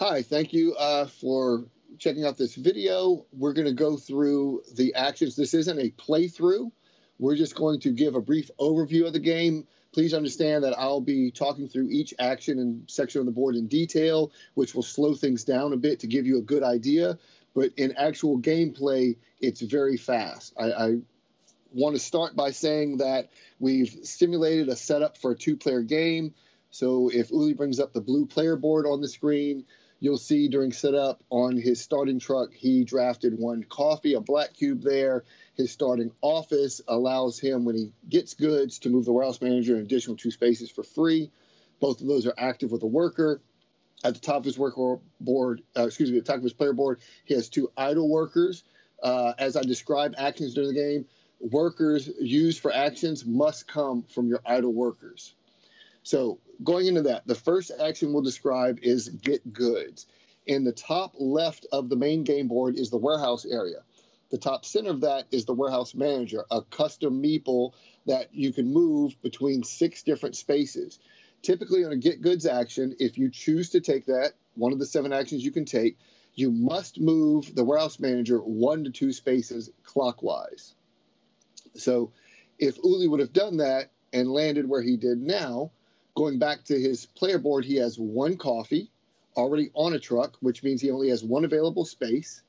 Hi, thank you for checking out this video. We're going to go through the actions. This isn't a playthrough. We're just going to give a brief overview of the game. Please understand that I'll be talking through each action and section of the board in detail, which will slow things down a bit to give you a good idea. But in actual gameplay, it's very fast. I want to start by saying that we've simulated a setup for a two-player game. So if Uli brings up the blue player board on the screen, you'll see during setup on his starting truck, he drafted one coffee, a black cube there. His starting office allows him, when he gets goods, to move the warehouse manager an additional 2 spaces for free. Both of those are active with a worker. At the top of his worker board, at the top of his player board, he has 2 idle workers. As I describe actions during the game, workers used for actions must come from your idle workers. So going into that, the first action we'll describe is get goods. In the top left of the main game board is the warehouse area. The top center of that is the warehouse manager, a custom meeple that you can move between 6 different spaces. Typically on a get goods action, if you choose to take that, one of the 7 actions you can take, you must move the warehouse manager 1 to 2 spaces clockwise. So if Uli would have done that and landed where he did now, going back to his player board, he has 1 coffee already on a truck, which means he only has 1 available space.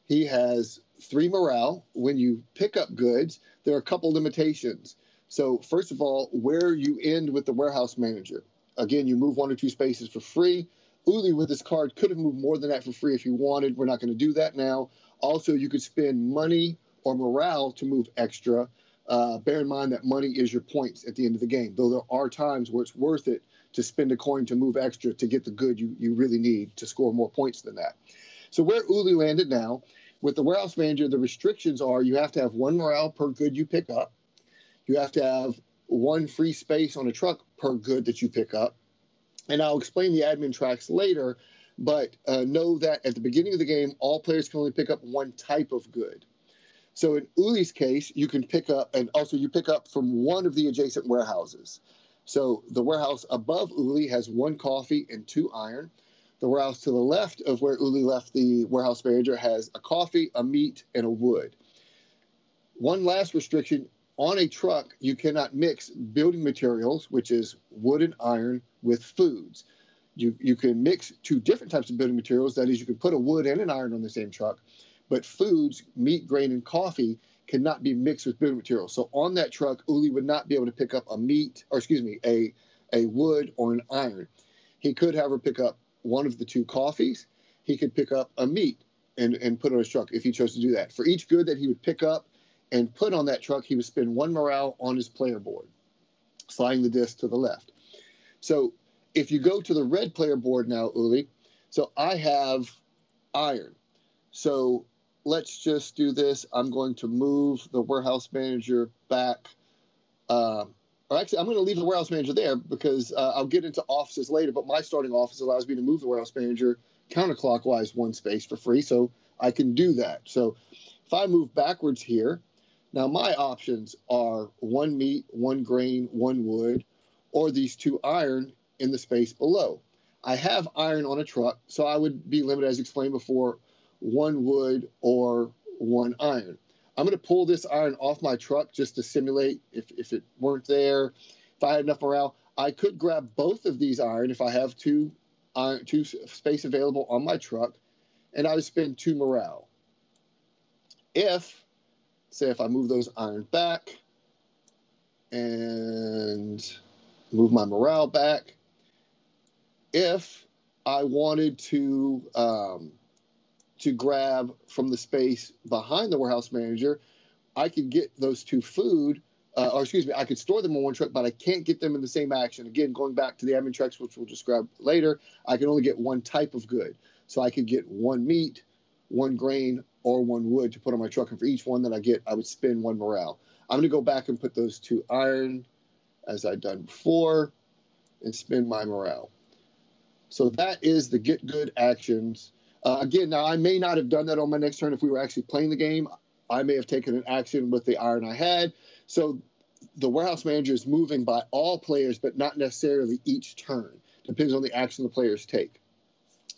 He has 3 morale. When you pick up goods, there are a couple limitations. So first of all, where you end with the warehouse manager. Again, you move 1 or 2 spaces for free. Uli, with his card, could have moved more than that for free if he wanted. We're not going to do that now. Also, you could spend money or morale to move extra. Bear in mind that money is your points at the end of the game, though there are times where it's worth it to spend a coin to move extra to get the good you really need to score more points than that. So where Uli landed now, with the warehouse manager, the restrictions are you have to have 1 morale per good you pick up. You have to have 1 free space on a truck per good that you pick up. And I'll explain the admin tracks later, but know that at the beginning of the game, all players can only pick up 1 type of good. So in Uli's case, you can pick up, and also you pick up from one of the adjacent warehouses. So the warehouse above Uli has 1 coffee and 2 iron. The warehouse to the left of where Uli left the warehouse manager has a coffee, a meat, and a wood. One last restriction, on a truck, you cannot mix building materials, which is wood and iron, with foods. You can mix 2 different types of building materials. That is, you can put a wood and an iron on the same truck. But foods, meat, grain, and coffee cannot be mixed with building materials. So on that truck, Uli would not be able to pick up a wood or an iron. He could, however, pick up one of the 2 coffees. He could pick up a meat and put on his truck if he chose to do that. For each good that he would pick up and put on that truck, he would spend 1 morale on his player board, sliding the disc to the left. So if you go to the red player board now, Uli, so I have iron. So let's just do this. I'm going to move the warehouse manager back. Or actually, I'm going to leave the warehouse manager there because I'll get into offices later, but my starting office allows me to move the warehouse manager counterclockwise 1 space for free, so I can do that. So if I move backwards here, now my options are 1 meat, 1 grain, 1 wood, or these 2 iron in the space below. I have iron on a truck, so I would be limited, as explained before, 1 wood or 1 iron. I'm going to pull this iron off my truck just to simulate if it weren't there. If I had enough morale, I could grab both of these iron if I have 2 space available on my truck, and I would spend 2 morale. If I move those iron back and move my morale back, if I wanted to grab from the space behind the warehouse manager, I could get those 2 food, I could store them on 1 truck, but I can't get them in the same action. Again, going back to the admin tracks, which we'll describe later, I can only get 1 type of good. So I could get 1 meat, 1 grain, or 1 wood to put on my truck, and for each one that I get, I would spend 1 morale. I'm going to go back and put those 2 iron, as I've done before, and spend my morale. So that is the get good actions. Again, now I may not have done that on my next turn if we were actually playing the game. I may have taken an action with the iron I had. So the warehouse manager is moving by all players, but not necessarily each turn. Depends on the action the players take.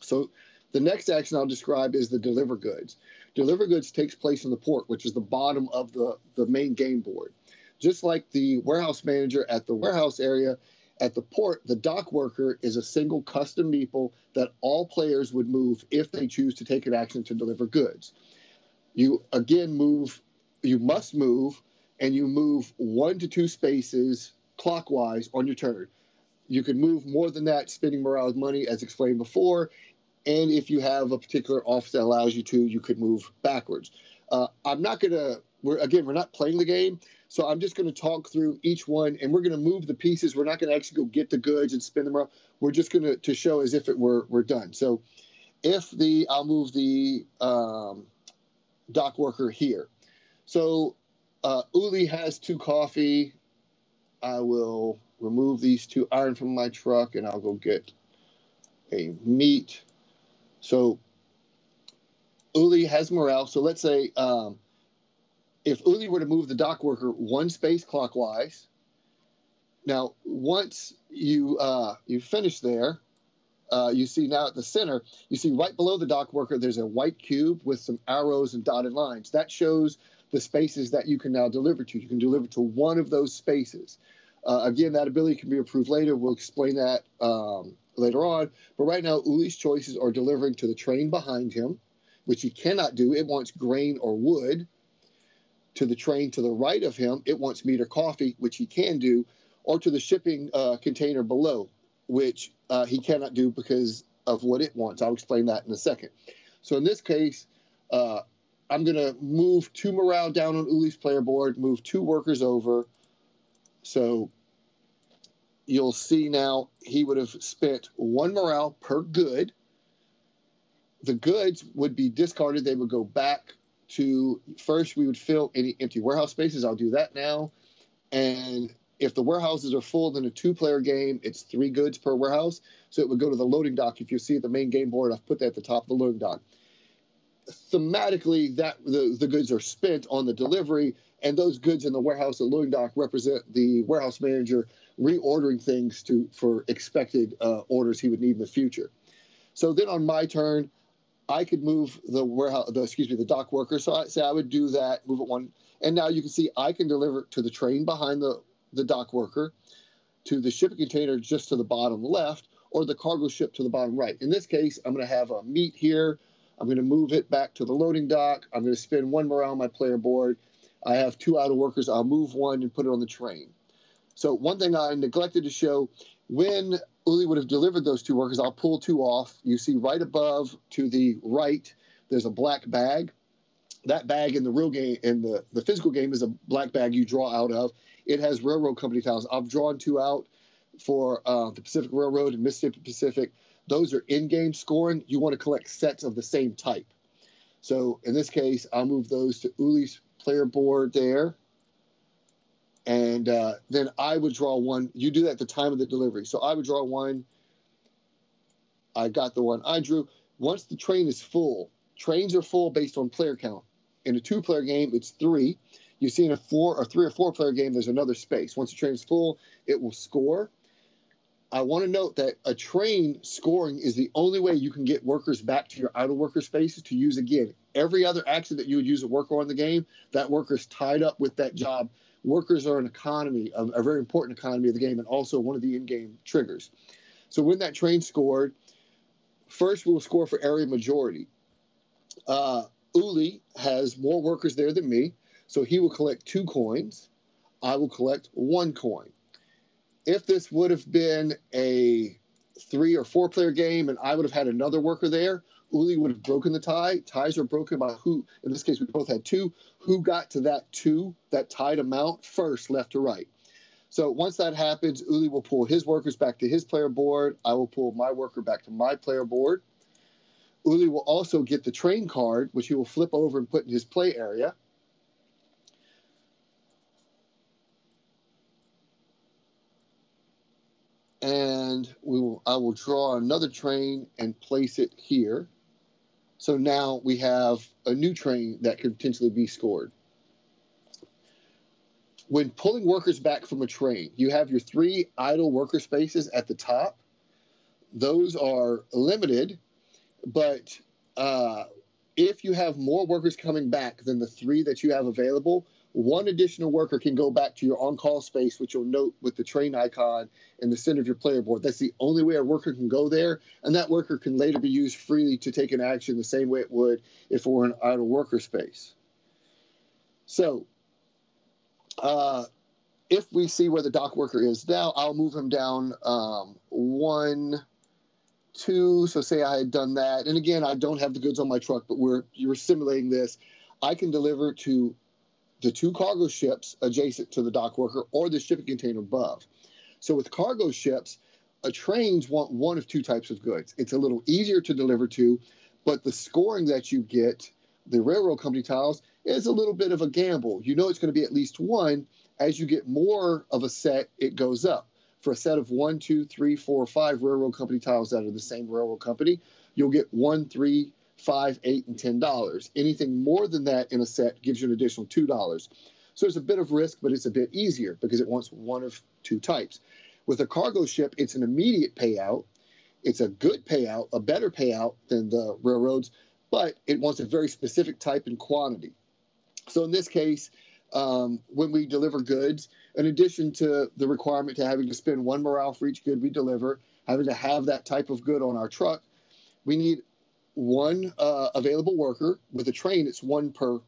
So the next action I'll describe is the deliver goods. Deliver goods takes place in the port, which is the bottom of the main game board. Just like the warehouse manager at the warehouse area, at the port, the dock worker is a single custom meeple that all players would move if they choose to take an action to deliver goods. You again move, you must move, and you move 1 to 2 spaces clockwise on your turn. You can move more than that, spending morale's money, as explained before. And if you have a particular office that allows you to, you could move backwards. I'm not going to, we're not playing the game, so I'm just going to talk through each one, and we're going to move the pieces. We're not going to actually go get the goods and spin them around. We're just going to show as if we're done. So I'll move the dock worker here. So Uli has 2 coffee. I will remove these 2 iron from my truck, and I'll go get a meat. So Uli has morale. So let's say if Uli were to move the dock worker 1 space clockwise, now once you finish there, you see now at the center, you see right below the dock worker, there's a white cube with some arrows and dotted lines. That shows the spaces that you can now deliver to. You can deliver to 1 of those spaces. Again, that ability can be approved later. We'll explain that later on. But right now, Uli's choices are delivering to the train behind him, which he cannot do. It wants grain or wood. To the train to the right of him, it wants meat or coffee, which he can do, or to the shipping container below, which he cannot do because of what it wants. I'll explain that in a second. So in this case, I'm going to move 2 morale down on Uli's player board, move 2 workers over. So you'll see now he would have spent 1 morale per good. The goods would be discarded. They would go back to, first we would fill any empty warehouse spaces. I'll do that now. And if the warehouses are full, then a 2-player game, it's 3 goods per warehouse. So it would go to the loading dock. If you see the main game board, I've put that at the top of the loading dock. Thematically, that the goods are spent on the delivery, and those goods in the warehouse and loading dock represent the warehouse manager reordering things for expected orders he would need in the future. So then on my turn, I could move the dock worker. So I would do that, move it 1, and now you can see I can deliver to the train behind the dock worker, to the shipping container just to the bottom left, or the cargo ship to the bottom right. In this case, I'm going to have a meat here. I'm going to move it back to the loading dock. I'm going to spend 1 morale on my player board. I have 2 idle workers. I'll move 1 and put it on the train. So one thing I neglected to show, when Uli would have delivered those 2 workers, I'll pull 2 off. You see right above to the right, there's a black bag. That bag in the real game, in the physical game, is a black bag you draw out of. It has railroad company tiles. I've drawn 2 out for the Pacific Railroad and Mississippi Pacific. Those are in-game scoring. You want to collect sets of the same type. So in this case, I'll move those to Uli's player board there. And then I would draw 1. You do that at the time of the delivery. So I would draw 1. I got the 1 I drew. Once the train is full, trains are full based on player count. In a 2-player game, it's 3. You see in a 3 or 4-player game, there's another space. Once the train is full, it will score. I want to note that a train scoring is the only way you can get workers back to your idle worker spaces to use again. Every other action that you would use a worker on the game, that worker is tied up with that job. Workers are an economy, a very important economy of the game, and also one of the in-game triggers. So when that train scored, first we'll score for area majority. Uli has more workers there than me, so he will collect 2 coins. I will collect 1 coin. If this would have been a 3 or 4-player game and I would have had another worker there, Uli would have broken the tie. Ties are broken by who, in this case we both had 2, who got to that 2, that tied amount first, left to right. So once that happens, Uli will pull his workers back to his player board. I will pull my worker back to my player board. Uli will also get the train card, which he will flip over and put in his play area. And I will draw another train and place it here. So now we have a new train that could potentially be scored. When pulling workers back from a train, you have your 3 idle worker spaces at the top. Those are limited. But if you have more workers coming back than the 3 that you have available, one additional worker can go back to your on-call space, which you'll note with the train icon in the center of your player board. That's the only way a worker can go there, and that worker can later be used freely to take an action the same way it would if it were an idle worker space. So if we see where the dock worker is now, I'll move him down 1, 2. So say I had done that. And again, I don't have the goods on my truck, but you're simulating this. I can deliver to the 2 cargo ships adjacent to the dock worker or the shipping container above. So with cargo ships, trains want one of 2 types of goods. It's a little easier to deliver to, but the scoring that you get, the railroad company tiles, is a little bit of a gamble. You know it's going to be at least 1. As you get more of a set, it goes up. For a set of 1, 2, 3, 4, 5 railroad company tiles that are the same railroad company, you'll get 1, 3, 5, 8, and $10. Anything more than that in a set gives you an additional $2. So it's a bit of risk, but it's a bit easier because it wants one of 2 types. With a cargo ship, it's an immediate payout. It's a good payout, a better payout than the railroads, but it wants a very specific type and quantity. So in this case, when we deliver goods, in addition to the requirement to having to spend 1 morale for each good we deliver, having to have that type of good on our truck, we need 1 available worker. With a train, it's 1 per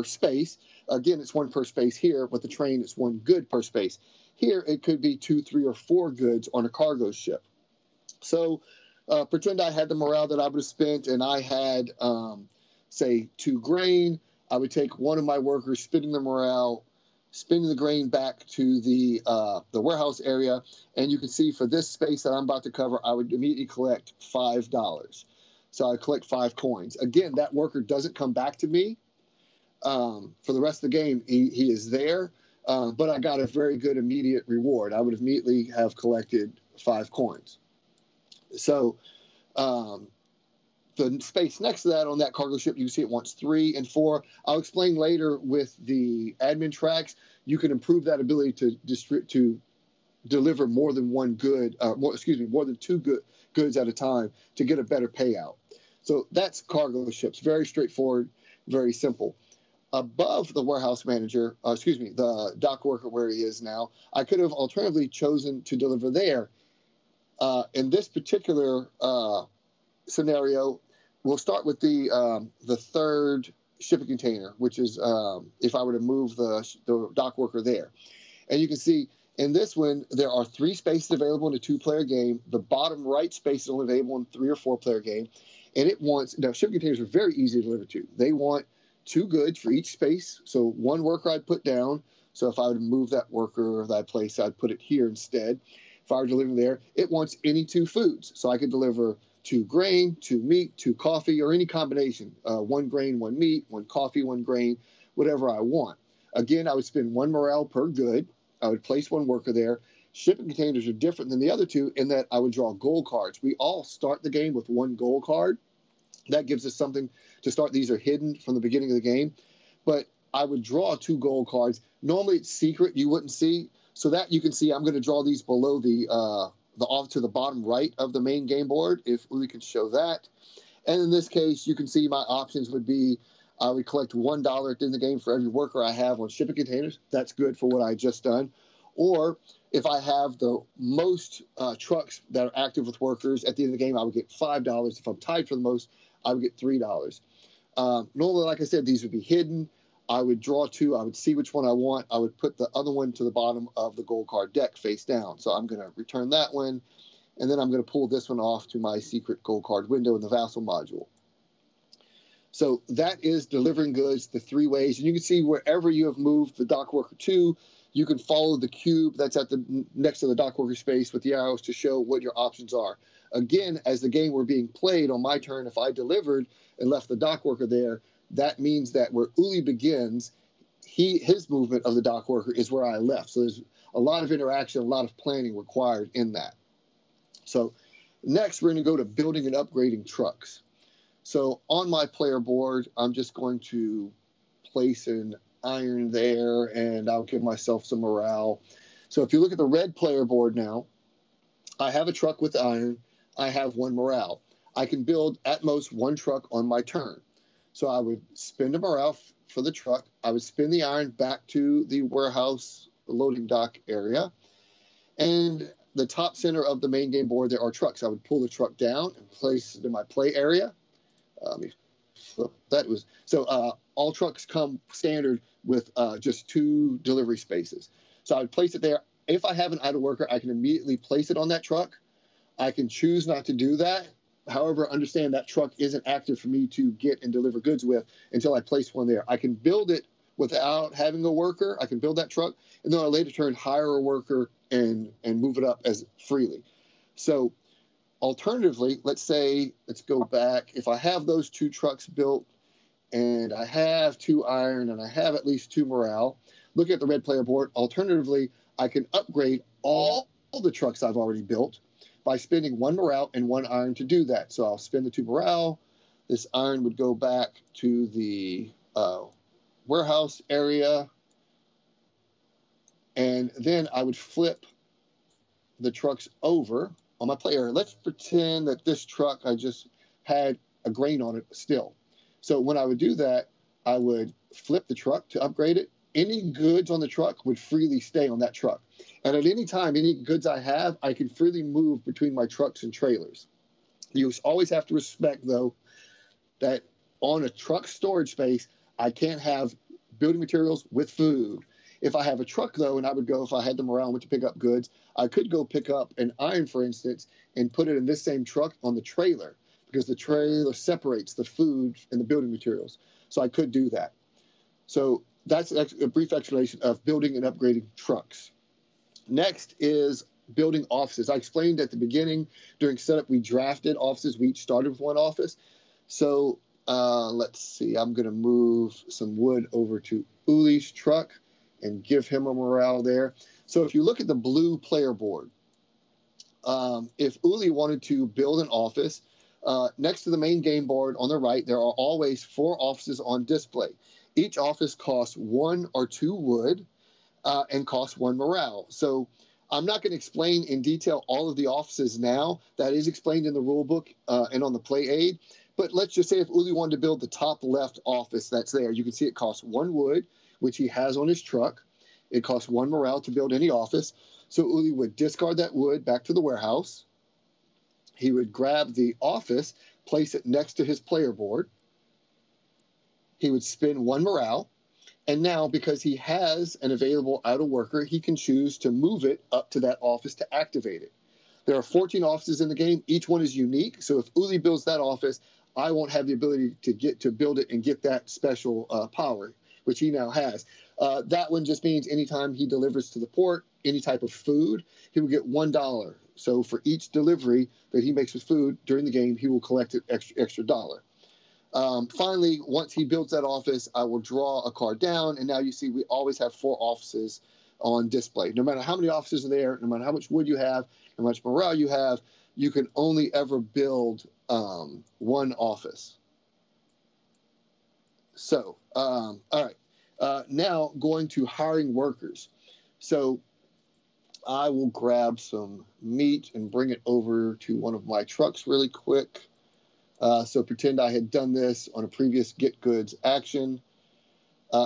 space. Again, it's 1 per space here. With the train, it's 1 good per space. Here, it could be 2, 3, or 4 goods on a cargo ship. So pretend I had the morale that I would have spent, and I had, say, 2 grain. I would take 1 of my workers, spinning the morale, spinning the grain back to the warehouse area, and you can see for this space that I'm about to cover, I would immediately collect $5. So I collect 5 coins. Again, that worker doesn't come back to me for the rest of the game. He is there, but I got a very good immediate reward. I would immediately have collected 5 coins. So the space next to that on that cargo ship, you can see it wants 3 and 4. I'll explain later with the admin tracks, you can improve that ability to deliver more than 1 good, more than 2 goods at a time to get a better payout. So that's cargo ships. Very straightforward, very simple. Above the warehouse manager, the dock worker where he is now, I could have alternatively chosen to deliver there. In this particular scenario, we'll start with the 3rd shipping container, which is if I were to move the dock worker there. And you can see in this one, there are 3 spaces available in a 2-player game. The bottom right space is only available in a 3 or 4-player game. And it wants, now shipping containers are very easy to deliver to. They want 2 goods for each space. So 1 worker I'd put down. So if I would move that worker, that place, I'd put it here instead. If I were delivering there, it wants any 2 foods. So I could deliver 2 grain, 2 meat, 2 coffee, or any combination. 1 grain, 1 meat, 1 coffee, 1 grain, whatever I want. Again, I would spend 1 morale per good. I would place 1 worker there. Shipping containers are different than the other 2 in that I would draw gold cards. We all start the game with 1 gold card. That gives us something to start. These are hidden from the beginning of the game. But I would draw 2 gold cards. Normally it's secret. You wouldn't see. So that you can see, I'm going to draw these below the off to the bottom right of the main game board, if we can show that. And in this case, you can see my options would be I would collect $1 at the end of the game for every worker I have on shipping containers. That's good for what I just done. Or if I have the most trucks that are active with workers at the end of the game, I would get $5. If I'm tied for the most, I would get $3. Normally, like I said, these would be hidden. I would draw 2. I would see which one I want. I would put the other one to the bottom of the gold card deck face down. So I'm going to return that one. And then I'm going to pull this one off to my secret gold card window in the Vassal module. So that is delivering goods the 3 ways. And you can see wherever you have moved the dock worker to, you can follow the cube that's at the next to the dock worker space with the arrows to show what your options are. Again, as the game were being played on my turn, if I delivered and left the dock worker there, that means that where Uli begins, his movement of the dock worker is where I left. So there's a lot of interaction, a lot of planning required in that. So next, we're going to go to building and upgrading trucks. So on my player board, I'm just going to place an iron there, and I'll give myself some morale. So if you look at the red player board now, I have a truck with iron. I have 1 morale. I can build at most one truck on my turn. So I would spend a morale for the truck. I would spin the iron back to the warehouse loading dock area. And the top center of the main game board, there are trucks. I would pull the truck down and place it in my play area. Let me flip that. All trucks come standard with just 2 delivery spaces. So I would place it there. If I have an idle worker, I can immediately place it on that truck. I can choose not to do that. However, understand that truck isn't active for me to get and deliver goods with until I place one there. I can build it without having a worker. I can build that truck, and then on a later turn, hire a worker and move it up as freely. So alternatively, let's go back. If I have those 2 trucks built and I have 2 iron and I have at least 2 morale, look at the red player board. Alternatively, I can upgrade all the trucks I've already built by spending 1 morale and 1 iron to do that. So I'll spend the 2 morale. This iron would go back to the warehouse area. And then I would flip the trucks over on my play area. Let's pretend that this truck, I just had a grain on it still. So when I would do that, I would flip the truck to upgrade it. Any goods on the truck would freely stay on that truck. And at any time, any goods I have, I can freely move between my trucks and trailers. You always have to respect, though, that on a truck storage space, I can't have building materials with food. If I have a truck, though, and I would go, if I had the morale and went to pick up goods, I could go pick up an iron, for instance, and put it in this same truck on the trailer, because the trailer separates the food and the building materials. So I could do that. So that's a brief explanation of building and upgrading trucks. Next is building offices. I explained at the beginning during setup, we drafted offices. We each started with 1 office. So let's see. I'm going to move some wood over to Uli's truck and give him a morale there. So if you look at the blue player board, if Uli wanted to build an office, next to the main game board on the right, there are always 4 offices on display. Each office costs 1 or 2 wood and costs 1 morale. So I'm not going to explain in detail all of the offices now. That is explained in the rule book and on the play aid. But let's just say if Uli wanted to build the top left office that's there, you can see it costs 1 wood, which he has on his truck. It costs 1 morale to build any office. So Uli would discard that wood back to the warehouse. He would grab the office, place it next to his player board. He would spend 1 morale. And now, because he has an available idle worker, he can choose to move it up to that office to activate it. There are 14 offices in the game. Each one is unique. So if Uli builds that office, I won't have the ability to build it and get that special power, which he now has. That one just means anytime he delivers to the port any type of food, he will get $1. So for each delivery that he makes with food during the game, he will collect an extra $1. Finally, once he builds that office, I will draw a card down, and now you see we always have 4 offices on display. No matter how many offices are there, no matter how much wood you have, how much morale you have, you can only ever build 1 office. So, all right. Now going to hiring workers. So I will grab some meat and bring it over to one of my trucks really quick. So pretend I had done this on a previous get goods action.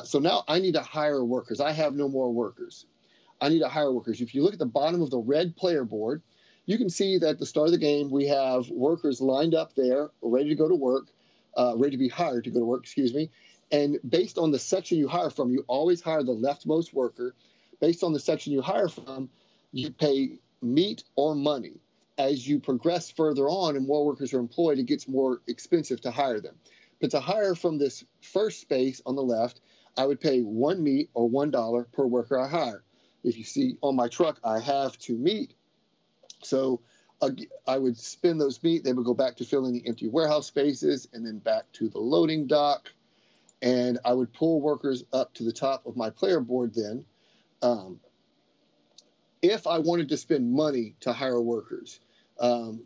So now I need to hire workers. I have no more workers. I need to hire workers. If you look at the bottom of the red player board, you can see that at the start of the game, we have workers lined up there, ready to go to work, ready to be hired to go to work, excuse me. And based on the section you hire from, you always hire the leftmost worker. Based on the section you hire from, you pay meat or money. As you progress further on and more workers are employed, it gets more expensive to hire them. But to hire from this first space on the left, I would pay 1 meat or $1 per worker I hire. If you see on my truck, I have 2 meat. So I would spend those meat. They would go back to filling the empty warehouse spaces and then back to the loading dock. And I would pull workers up to the top of my player board then. If I wanted to spend money to hire workers,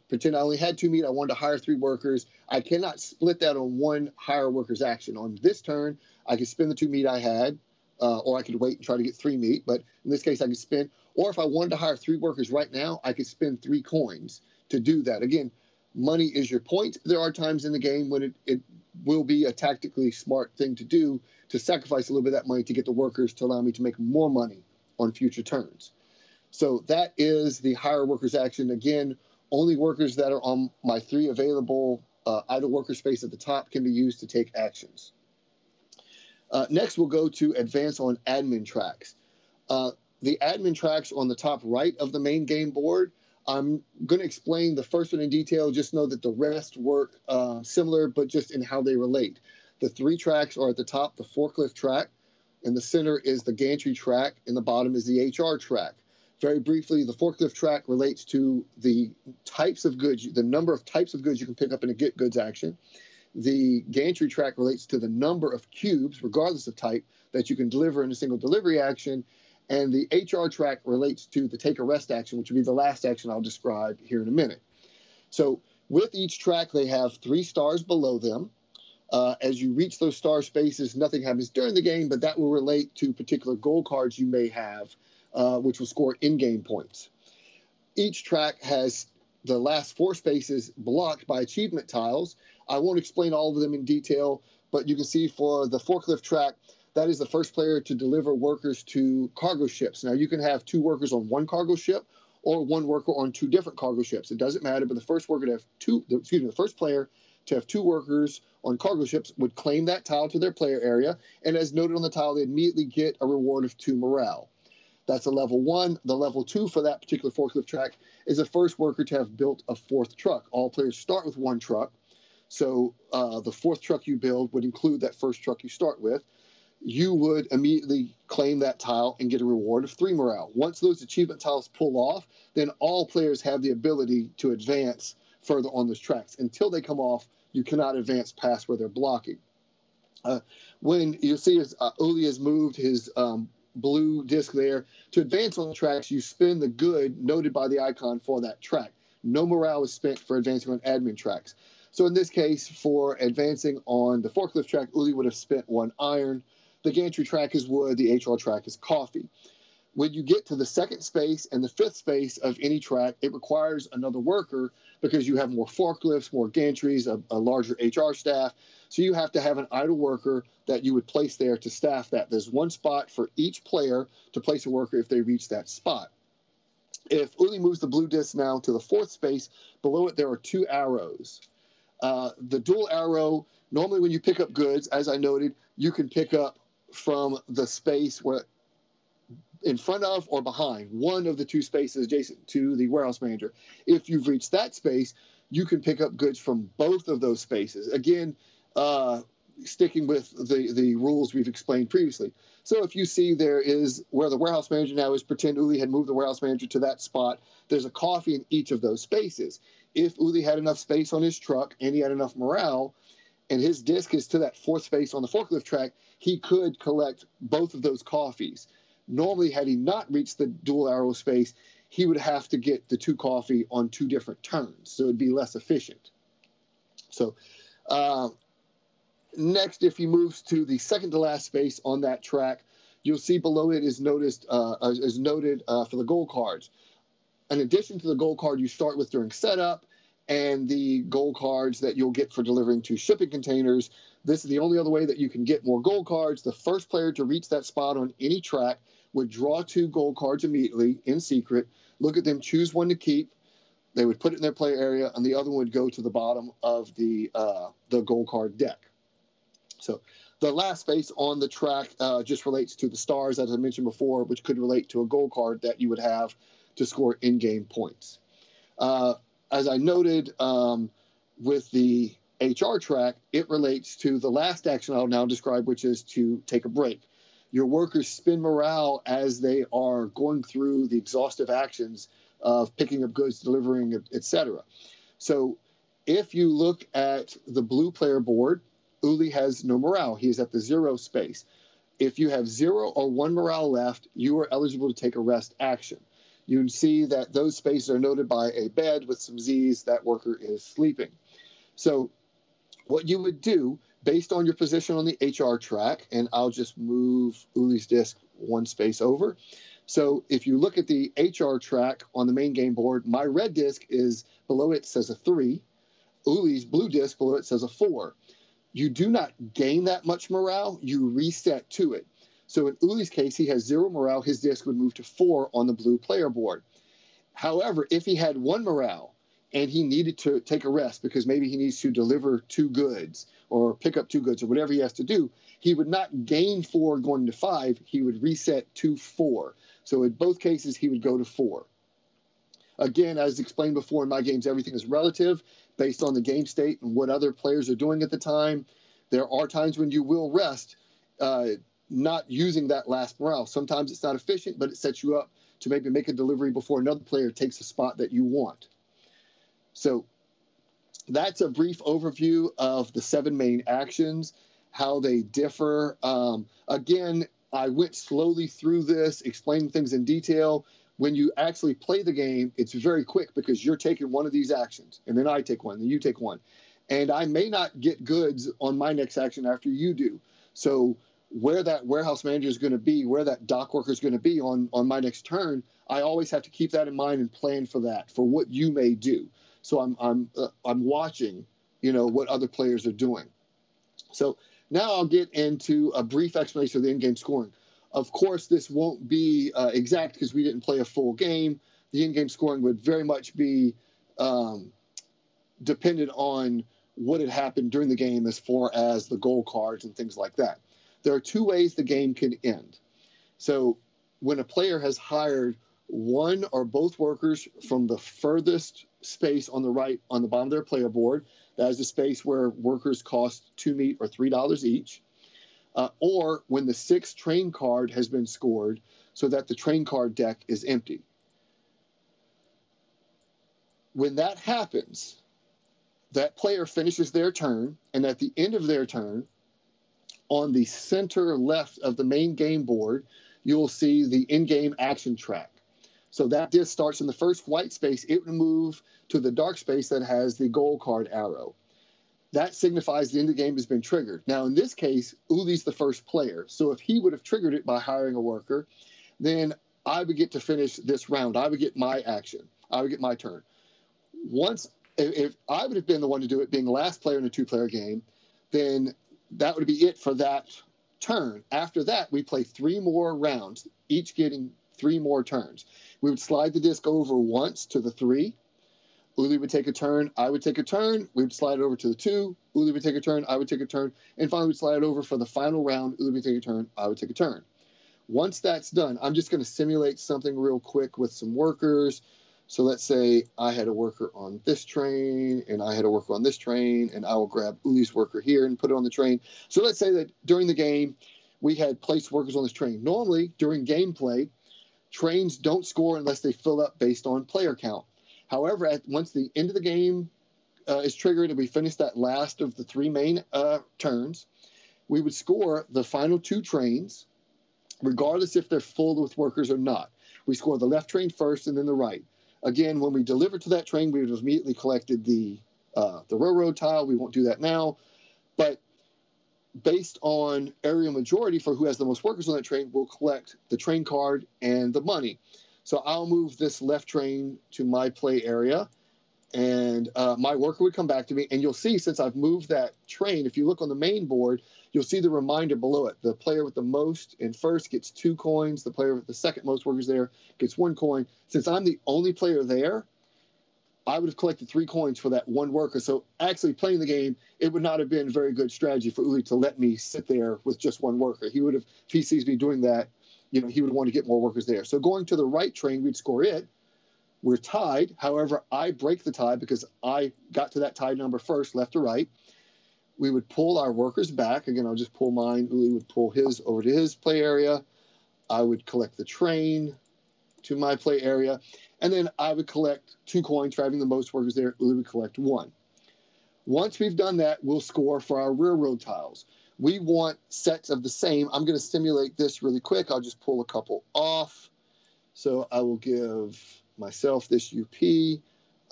pretend I only had 2 meat, I wanted to hire 3 workers, I cannot split that on 1 hire workers action. On this turn, I could spend the 2 meat I had, or I could wait and try to get 3 meat. But in this case, I could spend, or if I wanted to hire 3 workers right now, I could spend 3 coins to do that. Again, money is your points. But there are times in the game when it will be a tactically smart thing to do to sacrifice a little bit of that money to get the workers to allow me to make more money on future turns. So that is the hire workers action. Again, only workers that are on my 3 available idle worker space at the top can be used to take actions. Next, we'll go to advance on admin tracks. The admin tracks on the top right of the main game board, I'm going to explain the first one in detail. Just know that the rest work similar, but just in how they relate. The 3 tracks are at the top, the forklift track. In the center is the gantry track. In the bottom is the HR track. Very briefly, the forklift track relates to the types of goods, the number of types of goods you can pick up in a get goods action. The gantry track relates to the number of cubes, regardless of type, that you can deliver in a single delivery action. And the HR track relates to the take a rest action, which will be the last action I'll describe here in a minute. So with each track, they have 3 stars below them. As you reach those star spaces, nothing happens during the game, but that will relate to particular goal cards you may have, which will score in-game points. Each track has the last 4 spaces blocked by achievement tiles. I won't explain all of them in detail, but you can see for the forklift track, that is the first player to deliver workers to cargo ships. Now, you can have 2 workers on 1 cargo ship or 1 worker on 2 different cargo ships. It doesn't matter, but the first player to have 2 workers on cargo ships would claim that tile to their player area, and as noted on the tile, they immediately get a reward of 2 morale. That's a level 1. The level 2 for that particular forklift track is the first worker to have built a 4th truck. All players start with 1 truck, so the 4th truck you build would include that first truck you start with. You would immediately claim that tile and get a reward of 3 morale. Once those achievement tiles pull off, then all players have the ability to advance further on those tracks. Until they come off, you cannot advance past where they're blocking. When you see as Uli has moved his blue disc there, to advance on the tracks, you spend the good noted by the icon for that track. No morale is spent for advancing on admin tracks. So in this case, for advancing on the forklift track, Uli would have spent 1 iron. The gantry track is wood, the HR track is coffee. When you get to the 2nd space and the 5th space of any track, it requires another worker because you have more forklifts, more gantries, a larger HR staff. So you have to have an idle worker that you would place there to staff that. There's 1 spot for each player to place a worker if they reach that spot. If Uli moves the blue disc now to the 4th space, below it there are 2 arrows. The dual arrow, normally when you pick up goods, as I noted, you can pick up from the space where in front of or behind one of the 2 spaces adjacent to the warehouse manager. If you've reached that space, you can pick up goods from both of those spaces. Again, sticking with the rules we've explained previously. So if you see there is where the warehouse manager now is, pretend Uli had moved the warehouse manager to that spot, there's a coffee in each of those spaces. If Uli had enough space on his truck and he had enough morale, and his disc is to that 4th space on the forklift track, he could collect both of those coffees. Normally, had he not reached the dual arrow space, he would have to get the 2 coffee on 2 different turns, so it'd be less efficient. So next, if he moves to the 2nd to last space on that track, you'll see below it is noted for the goal cards. In addition to the goal card you start with during setup and the goal cards that you'll get for delivering to shipping containers, this is the only other way that you can get more goal cards. The first player to reach that spot on any track would draw 2 goal cards immediately in secret, look at them, choose 1 to keep. They would put it in their player area, and the other one would go to the bottom of the goal card deck. So the last space on the track just relates to the stars, as I mentioned before, which could relate to a goal card that you would have to score in-game points. As I noted with the HR track, it relates to the last action I'll now describe, which is to take a break. Your workers spend morale as they are going through the exhaustive actions of picking up goods, delivering, etc. So if you look at the blue player board, Uli has no morale. He is at the 0 space. If you have 0 or 1 morale left, you are eligible to take a rest action. You can see that those spaces are noted by a bed with some Z's. That worker is sleeping. So what you would do, based on your position on the HR track, and I'll just move Uli's disc 1 space over. So if you look at the HR track on the main game board, my red disc is below it says a 3. Uli's blue disc below it says a 4. You do not gain that much morale. You reset to it. So in Uli's case, he has 0 morale. His disc would move to 4 on the blue player board. However, if he had 1 morale and he needed to take a rest because maybe he needs to deliver 2 goods or pick up 2 goods or whatever he has to do, he would not gain 4 going to 5. He would reset to 4. So in both cases, he would go to 4. Again, as explained before in my games, everything is relative based on the game state and what other players are doing at the time. There are times when you will rest, not using that last morale. Sometimes it's not efficient, but it sets you up to maybe make a delivery before another player takes a spot that you want. So that's a brief overview of the 7 main actions, how they differ. Again, I went slowly through this, explaining things in detail. When you actually play the game, it's very quick because you're taking one of these actions, and then I take one, then you take one. And I may not get goods on my next action after you do. So where that warehouse manager is going to be, where that dock worker is going to be on my next turn, I always have to keep that in mind and plan for that, for what you may do. So I'm watching, what other players are doing. So now I'll get into a brief explanation of the in-game scoring. Of course, this won't be exact because we didn't play a full game. The in-game scoring would very much be dependent on what had happened during the game as far as the goal cards and things like that. There are 2 ways the game can end. So when a player has hired one or both workers from the furthest space on the right on the bottom of their player board, that is the space where workers cost 2 meat or $3 each, or when the 6th train card has been scored so that the train card deck is empty. When that happens, that player finishes their turn, and at the end of their turn, on the center left of the main game board, you will see the in-game action track. So that disc starts in the first white space. It will move to the dark space that has the goal card arrow. That signifies the end of the game has been triggered. Now, in this case, Uli's the first player. So if he would have triggered it by hiring a worker, then I would get to finish this round. I would get my action. I would get my turn. If I would have been the one to do it, being the last player in a 2-player game, then that would be it for that turn. After that, we play 3 more rounds, each getting 3 more turns. We would slide the disc over once to the 3. Uli would take a turn, I would take a turn, we would slide it over to the 2, Uli would take a turn, I would take a turn, and finally we'd slide it over for the final round, Uli would take a turn, I would take a turn. Once that's done, I'm just going to simulate something real quick with some workers. So let's say I had a worker on this train, and I had a worker on this train, and I will grab Uli's worker here and put it on the train. So let's say that during the game, we had placed workers on this train. Normally, during gameplay, trains don't score unless they fill up based on player count. However, once the end of the game is triggered and we finish that last of the 3 main turns, we would score the final 2 trains, regardless if they're full with workers or not. We score the left train first and then the right. Again, when we deliver to that train, we would have immediately collected the railroad tile. We won't do that now. But based on area majority for who has the most workers on that train, we'll collect the train card and the money. So I'll move this left train to my play area, and my worker would come back to me. And you'll see, since I've moved that train, if you look on the main board, you'll see the reminder below it. The player with the most in first gets 2 coins. The player with the second most workers there gets 1 coin. Since I'm the only player there, I would have collected 3 coins for that 1 worker. So actually playing the game, it would not have been a very good strategy for Uli to let me sit there with just 1 worker. He would have, if he sees me doing that, he would want to get more workers there. So going to the right train, we'd score it. We're tied. However, I break the tie because I got to that tie number first, left to right. We would pull our workers back. Again, I'll just pull mine. Uli would pull his over to his play area. I would collect the train to my play area. And then I would collect 2 coins for having the most workers there. Uli would collect 1. Once we've done that, we'll score for our railroad tiles. We want sets of the same. I'm going to simulate this really quick. I'll just pull a couple off. So I will give myself this UP.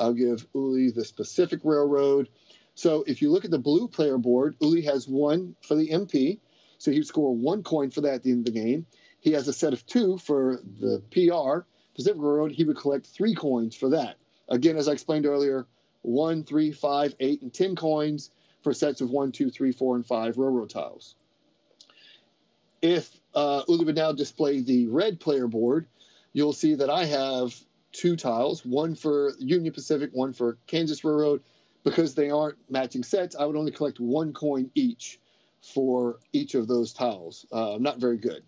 I'll give Uli the specific railroad. So if you look at the blue player board, Uli has 1 for the MP. So he would score 1 coin for that at the end of the game. He has a set of 2 for the PR, Pacific Railroad. He would collect 3 coins for that. Again, as I explained earlier, 1, 3, 5, 8, and 10 coins for sets of 1, 2, 3, 4, and 5 railroad tiles. If Uli would now display the red player board, you'll see that I have 2 tiles, one for Union Pacific, one for Kansas Railroad. Because they aren't matching sets, I would only collect 1 coin each for each of those tiles. Not very good.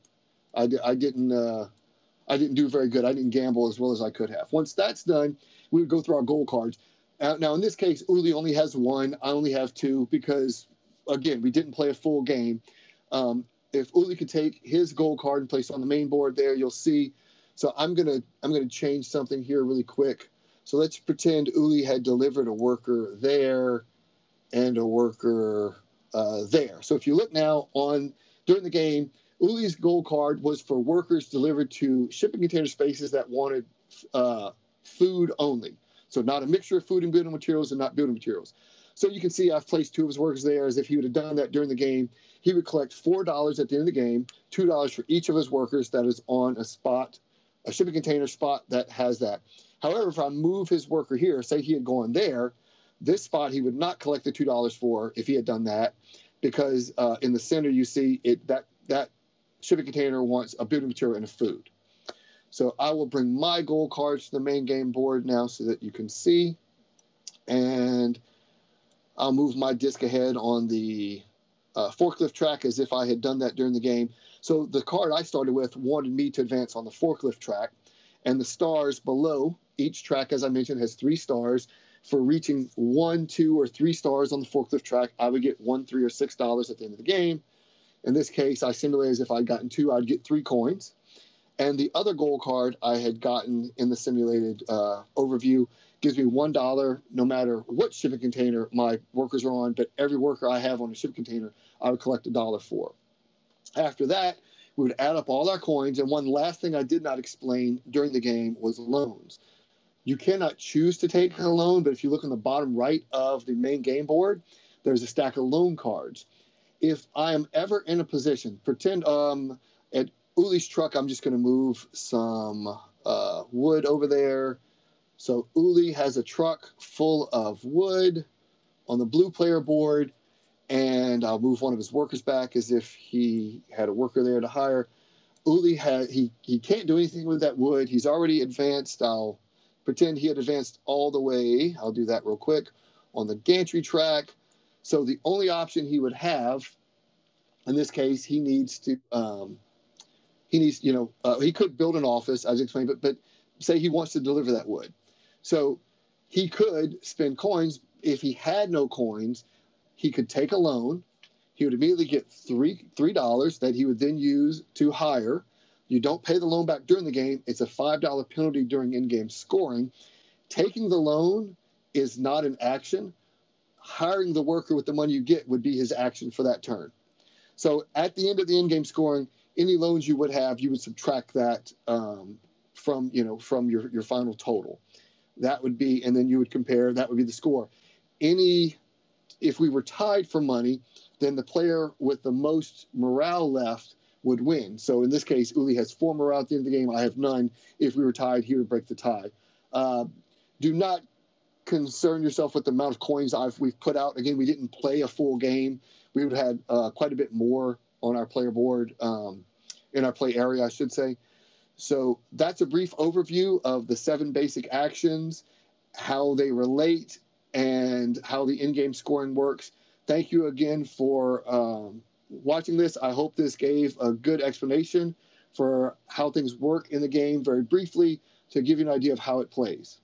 I didn't do very good. I didn't gamble as well as I could have. Once that's done, we would go through our goal cards. Now, in this case, Uli only has 1. I only have 2 because, again, we didn't play a full game. If Uli could take his goal card and place it on the main board there, you'll see. So I'm gonna change something here really quick. So let's pretend Uli had delivered a worker there and a worker there. So if you look now during the game, Uli's goal card was for workers delivered to shipping container spaces that wanted food only. So not a mixture of food and building materials and not building materials. So you can see I've placed 2 of his workers there. As if he would have done that during the game, he would collect $4 at the end of the game, $2 for each of his workers that is on a shipping container spot that has that. However, if I move his worker here, say he had gone there, this spot he would not collect the $2 for if he had done that, because in the center you see that shipping container wants a building material and a food. So I will bring my goal cards to the main game board now so that you can see, and I'll move my disc ahead on the forklift track as if I had done that during the game. So the card I started with wanted me to advance on the forklift track, and the stars below each track, as I mentioned, has 3 stars. For reaching 1, 2, or 3 stars on the forklift track, I would get $1, $3, or $6 at the end of the game. In this case, I simulated as if I'd gotten 2, I'd get 3 coins. And the other goal card I had gotten in the simulated overview gives me $1 no matter what shipping container my workers are on, but every worker I have on a shipping container, I would collect $1 for. After that, we would add up all our coins, and one last thing I did not explain during the game was loans. You cannot choose to take a loan, but if you look on the bottom right of the main game board, there's a stack of loan cards. If I am ever in a position, pretend at Uli's truck, I'm just going to move some wood over there. So Uli has a truck full of wood on the blue player board, and I'll move one of his workers back as if he had a worker there to hire. Uli he can't do anything with that wood. He's already advanced. I'll pretend he had advanced all the way. I'll do that real quick on the gantry track. So the only option he would have in this case, he could build an office, as explained, but say he wants to deliver that wood. So he could spend coins. If he had no coins, he could take a loan. He would immediately get $3 that he would then use to hire. You don't pay the loan back during the game. It's a $5 penalty during in-game scoring. Taking the loan is not an action. Hiring the worker with the money you get would be his action for that turn. So at the end of the in-game scoring, any loans you would have, you would subtract that from your final total. That would be, and then you would compare. That would be the score. If we were tied for money, then the player with the most morale left would win. So in this case, Uli has 4 morale at the end of the game. I have none. If we were tied, he would break the tie. Do not concern yourself with the amount of coins we've put out. Again, we didn't play a full game. We would have had quite a bit more on our player board, in our play area, I should say. So that's a brief overview of the 7 basic actions, how they relate, and how the in-game scoring works. Thank you again for watching this. I hope this gave a good explanation for how things work in the game very briefly to give you an idea of how it plays.